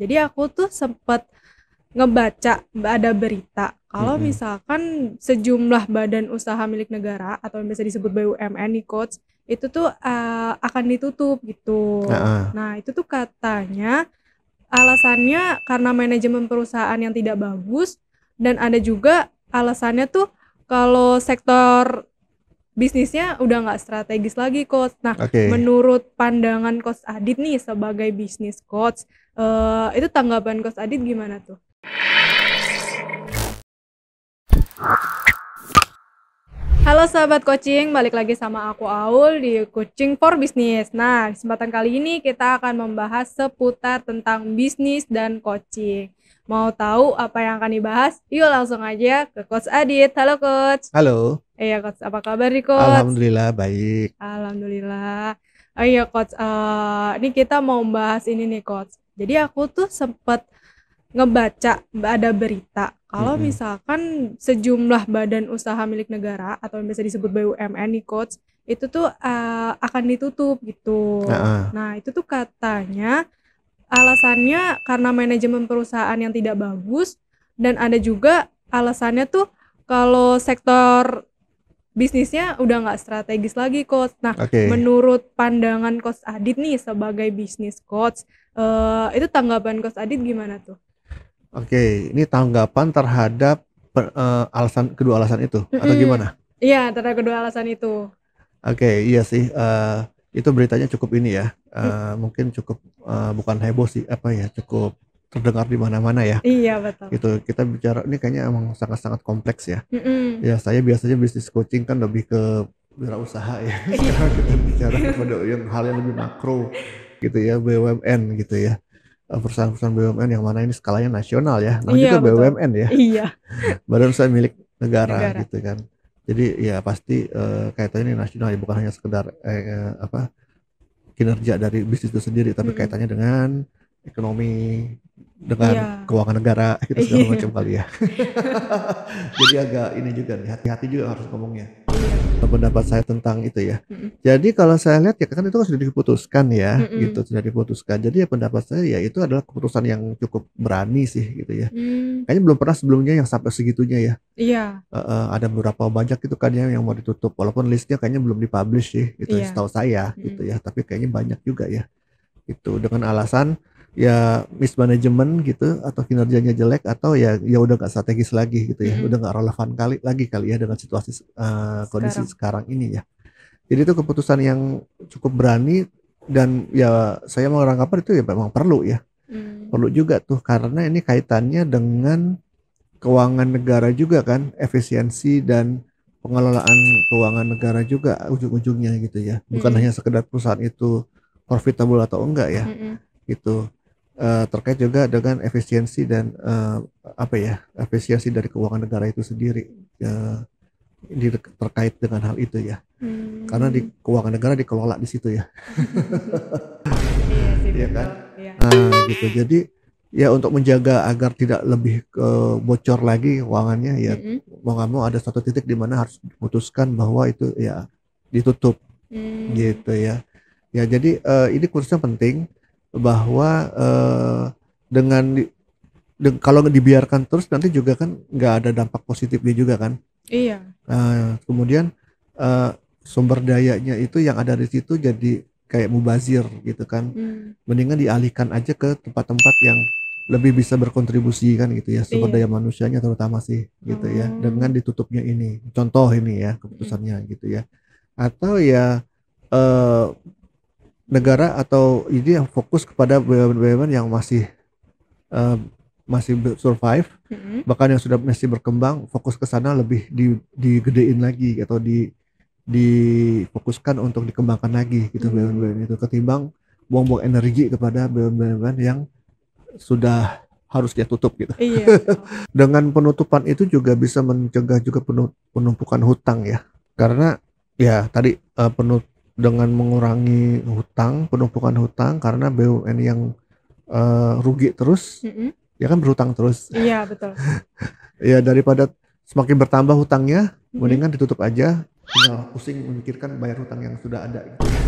Jadi aku tuh sempet ngebaca ada berita kalau Mhm. misalkan sejumlah badan usaha milik negara atau yang biasa disebut BUMN nih Coach, itu tuh, akan ditutup gitu. Heeh. Nah itu tuh katanya alasannya karena manajemen perusahaan yang tidak bagus dan ada juga alasannya tuh kalau sektor bisnisnya udah nggak strategis lagi Coach. Nah Oke. menurut pandangan Coach Adit nih sebagai bisnis coach, itu tanggapan Coach Adit gimana tuh? Halo sahabat coaching, balik lagi sama aku Aul di Coaching for Business. Nah, kesempatan kali ini kita akan membahas seputar tentang bisnis dan coaching. Mau tahu apa yang akan dibahas? Yuk langsung aja ke Coach Adit. Halo Coach. Halo. Iya Coach, apa kabar nih Coach? Alhamdulillah baik. Alhamdulillah. Oh iya Coach, ini kita mau bahas ini nih Coach. Jadi aku tuh sempet ngebaca ada berita kalau Mhm. misalkan sejumlah badan usaha milik negara atau yang biasa disebut BUMN nih Coach, itu tuh, akan ditutup gitu. Heeh. Nah itu tuh katanya alasannya karena manajemen perusahaan yang tidak bagus dan ada juga alasannya tuh kalau sektor bisnisnya udah nggak strategis lagi Coach. Nah Oke. menurut pandangan Coach Adit nih sebagai bisnis coach, itu tanggapan Coach Adit gimana tuh? Oke, ini tanggapan terhadap kedua alasan itu atau Mhm, gimana? iya antara kedua alasan itu. Oke, iya sih, itu beritanya cukup ini ya, M mungkin cukup, bukan heboh sih, apa ya, cukup terdengar di mana-mana ya, iya betul. gitu. Kita bicara ini kayaknya emang sangat-sangat kompleks ya. Mhm, Ya saya biasanya bisnis coaching kan lebih ke wirausaha ya, iya. sekarang kita bicara kepada yang hal yang lebih makro gitu ya, BUMN gitu ya. Perusahaan-perusahaan BUMN yang mana ini skalanya nasional ya, namanya Iya juga betul. BUMN ya, Iya, badan usaha milik negara negara. gitu kan. Jadi ya pasti, kaitannya ini nasional ya, bukan hanya sekedar, kinerja dari bisnis itu sendiri, tapi Mhm, kaitannya dengan ekonomi, dengan iya. keuangan negara, gitu segala macam Iya, kali ya. Jadi agak ini juga nih, hati-hati juga harus ngomongnya. iya. Pendapat saya tentang itu ya. Mhm, Jadi kalau saya lihat ya kan itu kan sudah diputuskan ya, mhm. gitu, sudah diputuskan. Jadi ya pendapat saya ya itu adalah keputusan yang cukup berani sih gitu ya. Mmm, Kayaknya belum pernah sebelumnya yang sampai segitunya ya. iya, Heeh, ada beberapa banyak itu kan ya yang mau ditutup, walaupun listnya kayaknya belum di-publish sih, gitu ya, iya. setahu saya gitu Mhm, ya, tapi kayaknya banyak juga ya, gitu. Dengan alasan ya mismanagement gitu atau kinerjanya jelek atau ya udah nggak strategis lagi gitu ya, mhm. udah nggak relevan kali ya dengan situasi kondisi Sekarang. sekarang ini ya. Jadi itu keputusan yang cukup berani dan ya saya menganggap itu ya memang perlu ya, Mmm, perlu juga tuh karena ini kaitannya dengan keuangan negara juga kan, efisiensi dan pengelolaan keuangan negara juga ujung-ujungnya gitu ya. Bukan mhm, hanya sekedar perusahaan itu profitable atau enggak ya, mhm. gitu. Terkait juga dengan efisiensi dan, apa ya, efisiensi dari keuangan negara itu sendiri, eee, terkait dengan hal itu ya. Karena di Mmm. keuangan negara dikelola di situ ya, Iya sih iya kan? betul, iya. Nah gitu, jadi ya untuk menjaga agar tidak lebih bocor lagi keuangannya ya Mhm, mau nggak mau ada satu titik di mana harus diputuskan bahwa itu ya ditutup mmm, gitu ya. Ya jadi, ini khususnya penting bahwa, dengan kalau dibiarkan terus nanti juga kan nggak ada dampak positifnya juga kan. iya, Kemudian, eee, sumber dayanya itu yang ada di situ jadi kayak mubazir gitu kan. mmm, Mendingan dialihkan aja ke tempat-tempat yang lebih bisa berkontribusi kan gitu ya, sumber iya. daya manusianya terutama sih gitu ya, dengan Oh, ditutupnya ini. Contoh ini ya mhm, keputusannya gitu ya. Atau ya, eee, negara atau ini yang fokus kepada BUMN-BUMN yang eee, masih survive, mhm, bahkan yang sudah masih berkembang fokus ke sana lebih digedein lagi atau difokuskan untuk dikembangkan lagi gitu mmm, BUMN-BUMN itu, ketimbang buang-buang energi kepada BUMN-BUMN yang sudah harus dia tutup gitu. iya betul, Dengan penutupan itu juga bisa mencegah juga penumpukan hutang ya. Karena ya tadi, dengan mengurangi hutang, penumpukan hutang karena BUMN yang, rugi terus, mhm, ya kan berhutang terus. iya betul, Ya daripada semakin bertambah hutangnya, mhm. mendingan ditutup aja, tinggal pusing memikirkan bayar hutang yang sudah ada gitu ya.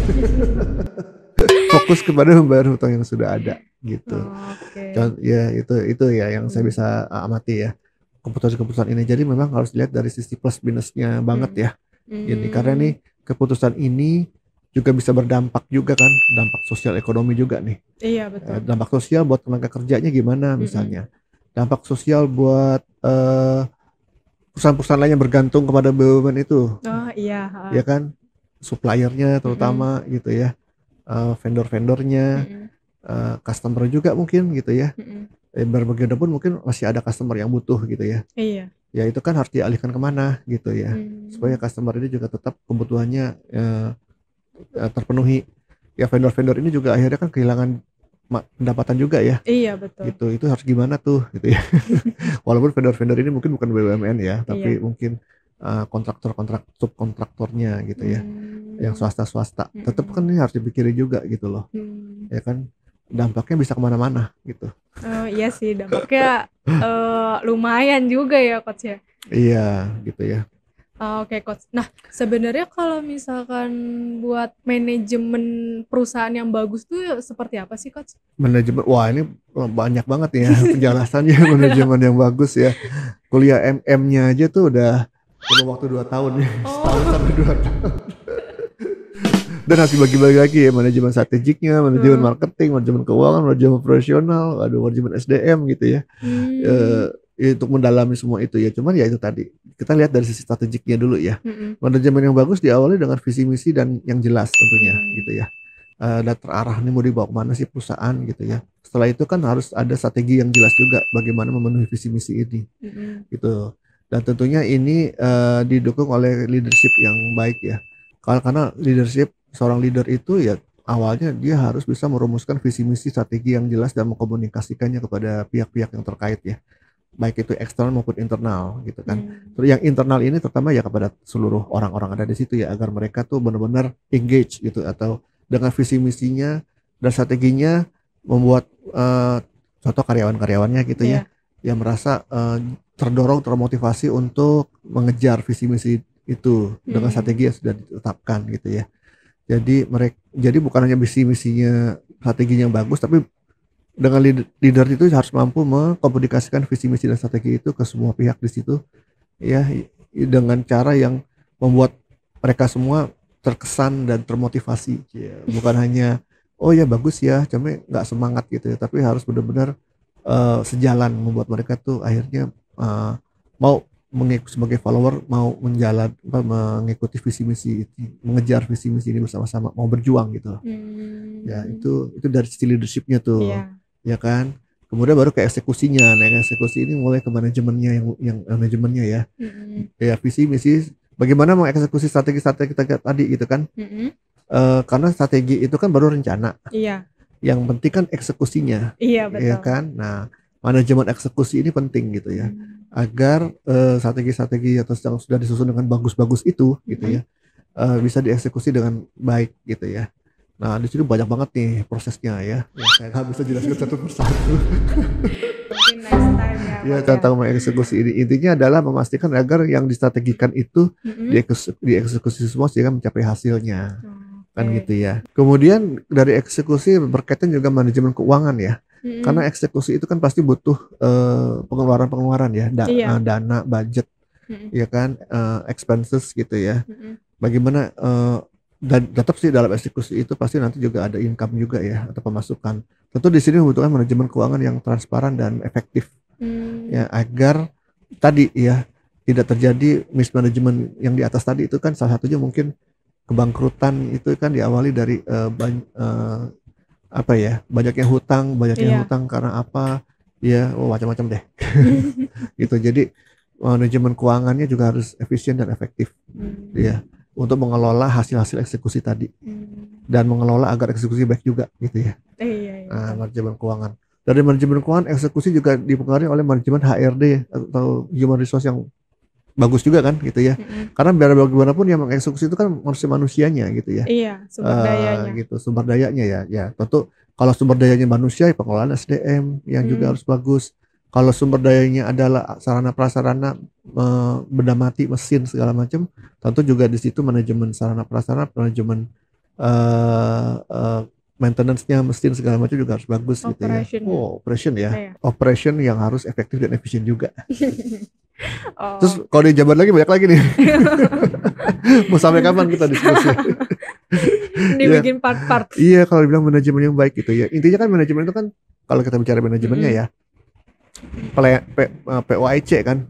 Fokus kepada membayar hutang yang sudah ada gitu. Oke. Ya itu ya yang saya Hmm. bisa amati ya keputusan-keputusan ini. Jadi memang harus dilihat dari sisi plus minusnya banget Hmm. ya. Gini, karena Hmm. nih keputusan ini juga bisa berdampak juga kan, dampak sosial ekonomi juga nih. Iya betul. Dampak sosial buat tenaga kerjanya gimana Mm-mm. misalnya. Dampak sosial buat perusahaan-perusahaan lain yang bergantung kepada BUMN itu, Oh iya. ya kan, suppliernya Mm-mm. terutama gitu ya, vendor-vendornya, Mm-mm. customer juga mungkin gitu ya. Mm-mm. Bagaimanapun mungkin masih ada customer yang butuh gitu ya. Iya. Ya itu kan harus dialihkan kemana gitu ya, supaya Hmm. customer ini juga tetap kebutuhannya terpenuhi. Ya vendor-vendor ini juga akhirnya kan kehilangan pendapatan juga ya, Iya betul. gitu. Itu harus gimana tuh gitu ya. Walaupun vendor-vendor ini mungkin bukan BUMN ya, tapi Iya. mungkin kontraktor-kontrak subkontraktornya gitu ya, yang Hmm. swasta-swasta. Tetap kan Mm-mm. ini harus dipikirin juga gitu loh, Hmm. ya kan. Dampaknya bisa kemana-mana gitu. Oh iya sih dampaknya lumayan juga ya coach ya. Iya gitu ya. Oke coach. Nah sebenarnya kalau misalkan buat manajemen perusahaan yang bagus tuh seperti apa sih coach? Manajemen, wah ini banyak banget ya penjelasannya. Manajemen yang bagus ya. Kuliah MM-nya aja tuh udah perlu waktu 2 tahun ya. Setahun Oh. sampai 2 tahun. Dan harus dibagi-bagi lagi ya, manajemen strategiknya, manajemen Hmm. marketing, manajemen keuangan, manajemen operasional, aduh manajemen SDM gitu ya. Hmm. Untuk mendalami semua itu ya. Cuman ya itu tadi, kita lihat dari sisi strategiknya dulu ya. Mm-mm. Manajemen yang bagus diawali dengan visi misi dan yang jelas tentunya gitu Hmm. ya. Dan terarah nih mau dibawa kemana sih perusahaan gitu ya. Setelah itu kan harus ada strategi yang jelas juga bagaimana memenuhi visi misi ini Mm-mm. gitu. Dan tentunya ini didukung oleh leadership yang baik ya. Karena leadership, seorang leader itu ya awalnya dia harus bisa merumuskan visi misi strategi yang jelas dan mengkomunikasikannya kepada pihak-pihak yang terkait ya, baik itu eksternal maupun internal gitu kan. Hmm. Terus yang internal ini terutama ya kepada seluruh orang-orang ada di situ ya, agar mereka tuh benar-benar engage gitu, atau dengan visi misinya dan strateginya membuat contoh karyawan-karyawannya gitu ya, Iya. yang merasa terdorong, termotivasi untuk mengejar visi misi itu dengan Hmm. strategi yang sudah ditetapkan gitu ya. Jadi bukan hanya visi misinya, strateginya yang bagus, tapi dengan leader itu harus mampu mengkomunikasikan visi misi dan strategi itu ke semua pihak di situ ya, dengan cara yang membuat mereka semua terkesan dan termotivasi ya. Bukan hanya oh ya bagus ya cuma nggak semangat gitu ya, tapi harus benar-benar sejalan, membuat mereka tuh akhirnya mau sebagai follower mau mengikuti visi misi itu, mengejar visi misi ini bersama-sama, mau berjuang gitu. Ya Hmm. itu dari sisi leadershipnya tuh, Iya. ya kan. Kemudian baru ke eksekusinya. Nah, yang eksekusi ini mulai ke manajemennya, yang manajemennya ya. Mm-mm. Ya visi misi, bagaimana mengeksekusi strategi-strategi kita tadi gitu kan. Mm-mm. Karena strategi itu kan baru rencana. Iya. Yang penting kan eksekusinya, Iya ya betul. kan. Nah, manajemen eksekusi ini penting gitu ya. Hmm. Agar strategi-strategi atau yang sudah disusun dengan bagus-bagus itu gitu Mm-mm. ya, bisa dieksekusi dengan baik gitu ya. Nah, di sini banyak banget nih prosesnya ya, yang saya nggak bisa jelaskan satu persatu. Mungkin next time ya Ya, coach ya. tentang mengeksekusi ini, intinya adalah memastikan agar yang distrategikan itu Mm-mm. dieksekusi semua sehingga mencapai hasilnya, kan Oke. gitu ya. Kemudian dari eksekusi berkaitan juga manajemen keuangan ya, karena Mm-mm. eksekusi itu kan pasti butuh pengeluaran-pengeluaran ya, Iya. dana, budget, Mm-mm. ya kan, expenses gitu ya. Mm-mm. Bagaimana dan tetap sih dalam eksekusi itu pasti nanti juga ada income juga ya, atau pemasukan. Tentu di sini membutuhkan manajemen keuangan yang transparan dan efektif Hmm. ya, agar tadi ya tidak terjadi mismanagement yang di atas tadi. Itu kan salah satunya mungkin kebangkrutan itu kan diawali dari apa ya, banyaknya Iya. hutang karena apa ya, macam-macam deh. Gitu. Jadi manajemen keuangannya juga harus efisien dan efektif Hmm. ya, untuk mengelola hasil-hasil eksekusi tadi Hmm. dan mengelola agar eksekusi baik juga gitu ya. Iya, iya Nah, betul. manajemen keuangan. Dari manajemen keuangan, eksekusi juga dipengaruhi oleh manajemen HRD atau human resource yang bagus juga kan gitu ya. Mm-mm. Karena biar bagaimanapun yang mengeksekusi itu kan manusianya gitu ya. Iya, sumber dayanya. Gitu sumber dayanya ya. Ya tentu kalau sumber dayanya manusia ya pengelolaan SDM yang juga Hmm. harus bagus. Kalau sumber dayanya adalah sarana prasarana, benda mati, mesin segala macam, tentu juga di situ manajemen sarana prasarana, manajemen eh, eh, maintenance-nya mesin segala macam juga harus bagus gitu ya. Operation. Operation ya. Iya. Operation yang harus efektif dan efisien juga. Terus Oh. kalau dijabat lagi banyak lagi nih. Mau sampai kapan kita diskusi? Dibikin part-part. Iya, kalau dibilang manajemen yang baik gitu ya. Intinya kan manajemen itu kan kalau kita bicara manajemennya ya, POIC kan,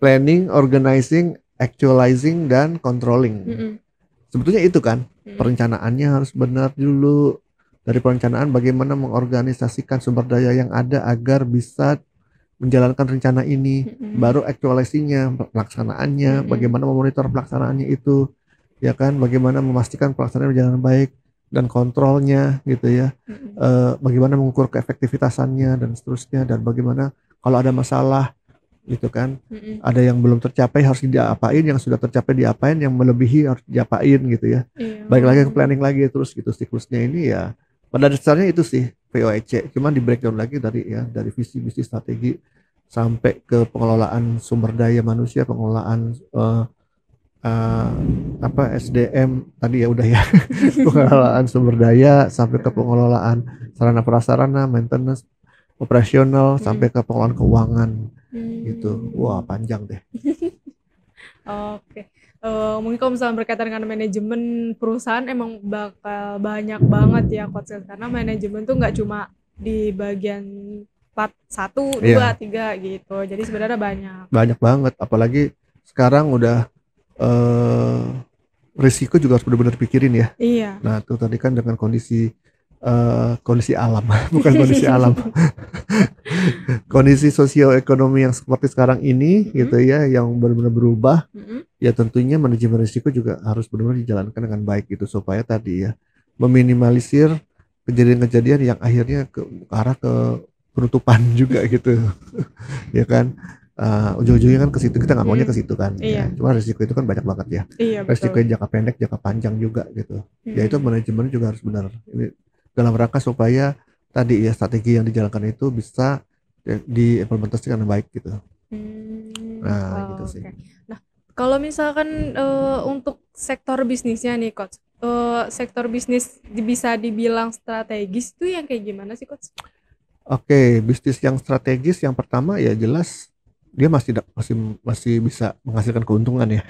planning, organizing, actualizing, dan controlling. Sebetulnya itu kan, perencanaannya harus benar dulu. Dari perencanaan bagaimana mengorganisasikan sumber daya yang ada agar bisa menjalankan rencana ini, baru actualizing-nya, pelaksanaannya, bagaimana memonitor pelaksanaannya itu, ya kan, bagaimana memastikan pelaksanaan berjalan baik, dan kontrolnya gitu ya, bagaimana mengukur keefektivitasannya dan seterusnya, dan bagaimana kalau ada masalah gitu kan, ada yang belum tercapai harus diapain, yang sudah tercapai diapain, yang melebihi harus diapain gitu ya. Balik lagi ke planning lagi terus gitu, siklusnya ini ya pada dasarnya itu sih POIC, cuman di breakdown lagi dari visi misi strategi sampai ke pengelolaan sumber daya manusia, pengelolaan SDM tadi ya udah ya. Pengelolaan sumber daya sampai ke pengelolaan sarana prasarana, maintenance, operasional, sampai ke pengelolaan keuangan gitu. Wah, panjang deh. Oke. Mungkin kalau misalnya berkaitan dengan manajemen perusahaan emang bakal banyak banget ya Coach, karena manajemen tuh nggak cuma di bagian part 1, 2, 3 gitu. Jadi sebenarnya banyak banget, apalagi sekarang udah risiko juga harus benar-benar pikirin ya. Iya. Nah, tuh tadi kan dengan kondisi alam, bukan kondisi alam. Kondisi sosioekonomi yang seperti sekarang ini gitu ya, yang benar-benar berubah. Ya tentunya manajemen risiko juga harus benar-benar dijalankan dengan baik gitu, supaya tadi ya meminimalisir kejadian-kejadian yang akhirnya ke arah ke penutupan juga gitu. Ya kan, ujung-ujungnya kan ke situ, kita nggak maunya ke situ kan. Iya. Ya, cuma risiko itu kan banyak banget ya. Iya, risiko yang jangka pendek, jangka panjang juga gitu. Ya itu manajemen juga harus benar. Ini dalam rangka supaya tadi ya strategi yang dijalankan itu bisa diimplementasikan dengan baik gitu. Nah, gitu sih. Nah, kalau misalkan untuk sektor bisnisnya nih Coach, sektor bisnis bisa dibilang strategis itu yang kayak gimana sih Coach? Oke, bisnis yang strategis yang pertama ya jelas dia masih bisa menghasilkan keuntungan ya.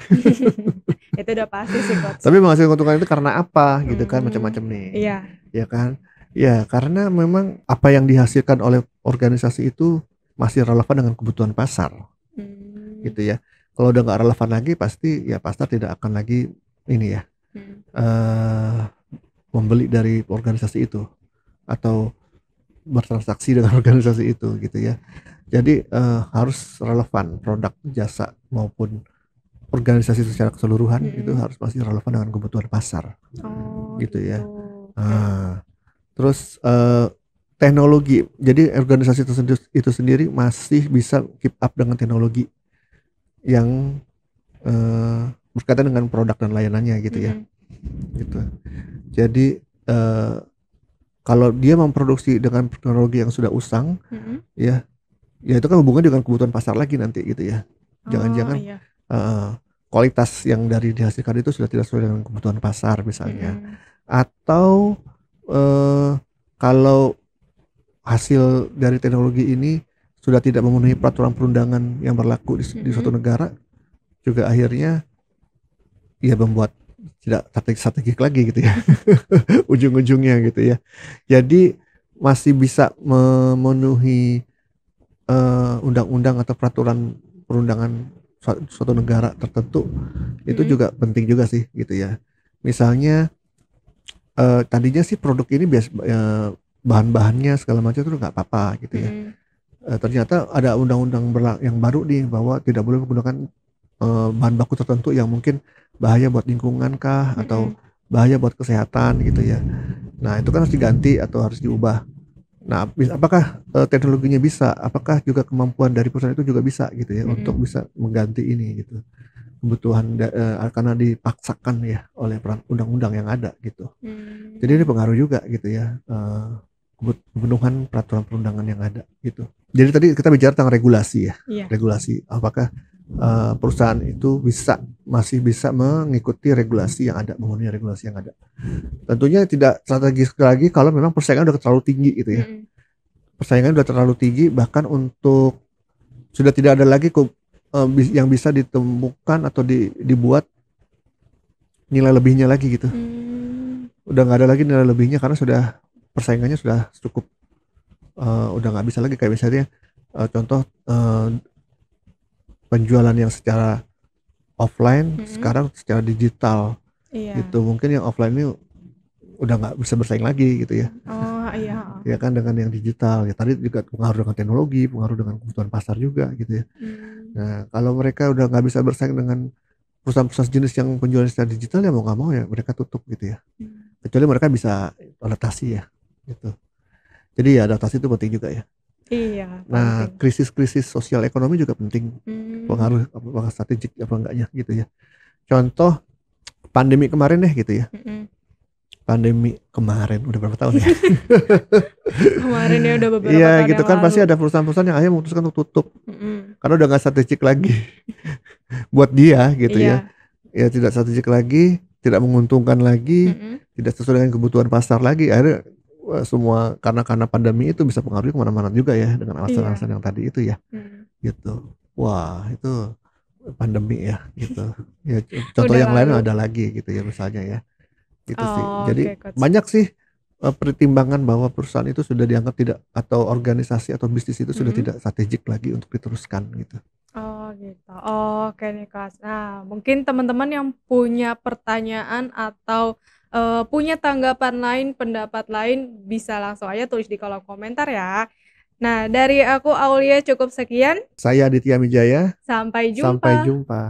Itu udah pasti sih Coach. Tapi menghasilkan keuntungan itu karena apa gitu kan, macam-macam nih. Iya. Ya kan? Ya karena memang apa yang dihasilkan oleh organisasi itu masih relevan dengan kebutuhan pasar. Gitu ya. Kalau udah nggak relevan lagi pasti ya pasar tidak akan lagi ini ya membeli dari organisasi itu atau bertransaksi dengan organisasi itu gitu ya. Jadi harus relevan produk, jasa maupun organisasi secara keseluruhan itu harus masih relevan dengan kebutuhan pasar. Gitu ya. Terus teknologi. Jadi organisasi itu sendiri masih bisa keep up dengan teknologi yang berkaitan dengan produk dan layanannya gitu ya. Gitu. Jadi kalau dia memproduksi dengan teknologi yang sudah usang, ya itu kan hubungannya dengan kebutuhan pasar lagi nanti gitu ya. Jangan-jangan kualitas yang dari dihasilkan itu sudah tidak sesuai dengan kebutuhan pasar misalnya. Atau kalau hasil dari teknologi ini sudah tidak memenuhi peraturan perundangan yang berlaku di suatu negara, juga akhirnya ya membuat tidak strategik lagi gitu ya. Ujung-ujungnya gitu ya. Jadi masih bisa memenuhi undang-undang atau peraturan perundangan suatu negara tertentu, itu juga penting juga sih gitu ya. Misalnya tadinya sih produk ini bahan-bahannya segala macam itu nggak apa-apa gitu ya. Ternyata ada undang-undang yang baru nih bahwa tidak boleh menggunakan bahan baku tertentu yang mungkin bahaya buat lingkungan kah atau bahaya buat kesehatan gitu ya. Nah itu kan harus diganti atau harus diubah. Nah apakah teknologinya bisa, apakah juga kemampuan dari perusahaan itu juga bisa gitu ya untuk bisa mengganti ini gitu, kebutuhan karena dipaksakan ya oleh undang-undang yang ada gitu. Jadi ini pengaruh juga gitu ya, pemenuhan peraturan perundangan yang ada gitu. Jadi tadi kita bicara tentang regulasi ya. Regulasi, apakah perusahaan itu masih bisa mengikuti regulasi yang ada, memenuhi regulasi yang ada. Tentunya tidak strategis lagi kalau memang persaingan udah terlalu tinggi gitu ya. Persaingan udah terlalu tinggi, bahkan untuk sudah tidak ada lagi yang bisa ditemukan atau dibuat nilai lebihnya lagi gitu. Udah nggak ada lagi nilai lebihnya karena sudah persaingannya sudah cukup, udah nggak bisa lagi. Kayak misalnya contoh penjualan yang secara offline sekarang secara digital gitu. Mungkin yang offline ini udah nggak bisa bersaing lagi gitu ya. Ya kan, dengan yang digital ya. Tadi juga pengaruh dengan teknologi, pengaruh dengan kebutuhan pasar juga gitu ya. Nah kalau mereka udah nggak bisa bersaing dengan perusahaan-perusahaan jenis yang penjualan secara digital, ya mau nggak mau ya mereka tutup gitu ya. Kecuali mereka bisa adaptasi ya gitu. Jadi ya adaptasi itu penting juga ya. Nah krisis-krisis sosial ekonomi juga penting, pengaruh apakah strategik apa enggaknya gitu ya. Contoh pandemi kemarin deh gitu ya. Pandemi kemarin udah berapa tahun ya? Kemarin ya udah beberapa Iya tahun gitu yang kan, lalu. pasti ada perusahaan-perusahaan yang akhirnya memutuskan untuk tutup karena udah nggak strategik lagi buat dia gitu ya. Ya tidak strategik lagi, tidak menguntungkan lagi, tidak sesuai dengan kebutuhan pasar lagi. Akhirnya semua karena pandemi itu bisa pengaruhi kemana-mana juga ya, dengan alasan-alasan yang tadi itu ya. Gitu. Wah itu pandemi ya gitu. Ya contoh yang lain ada lagi gitu ya misalnya ya. Gitu sih. Jadi banyak sih pertimbangan bahwa perusahaan itu sudah dianggap tidak, atau organisasi atau bisnis itu sudah tidak strategik lagi untuk diteruskan gitu. Oh gitu. Oke nih Kak. Nah mungkin teman-teman yang punya pertanyaan atau punya tanggapan lain, pendapat lain, bisa langsung aja tulis di kolom komentar ya. Nah dari aku Aulia cukup sekian. Saya Aditya Mijaya. Sampai jumpa. Sampai jumpa.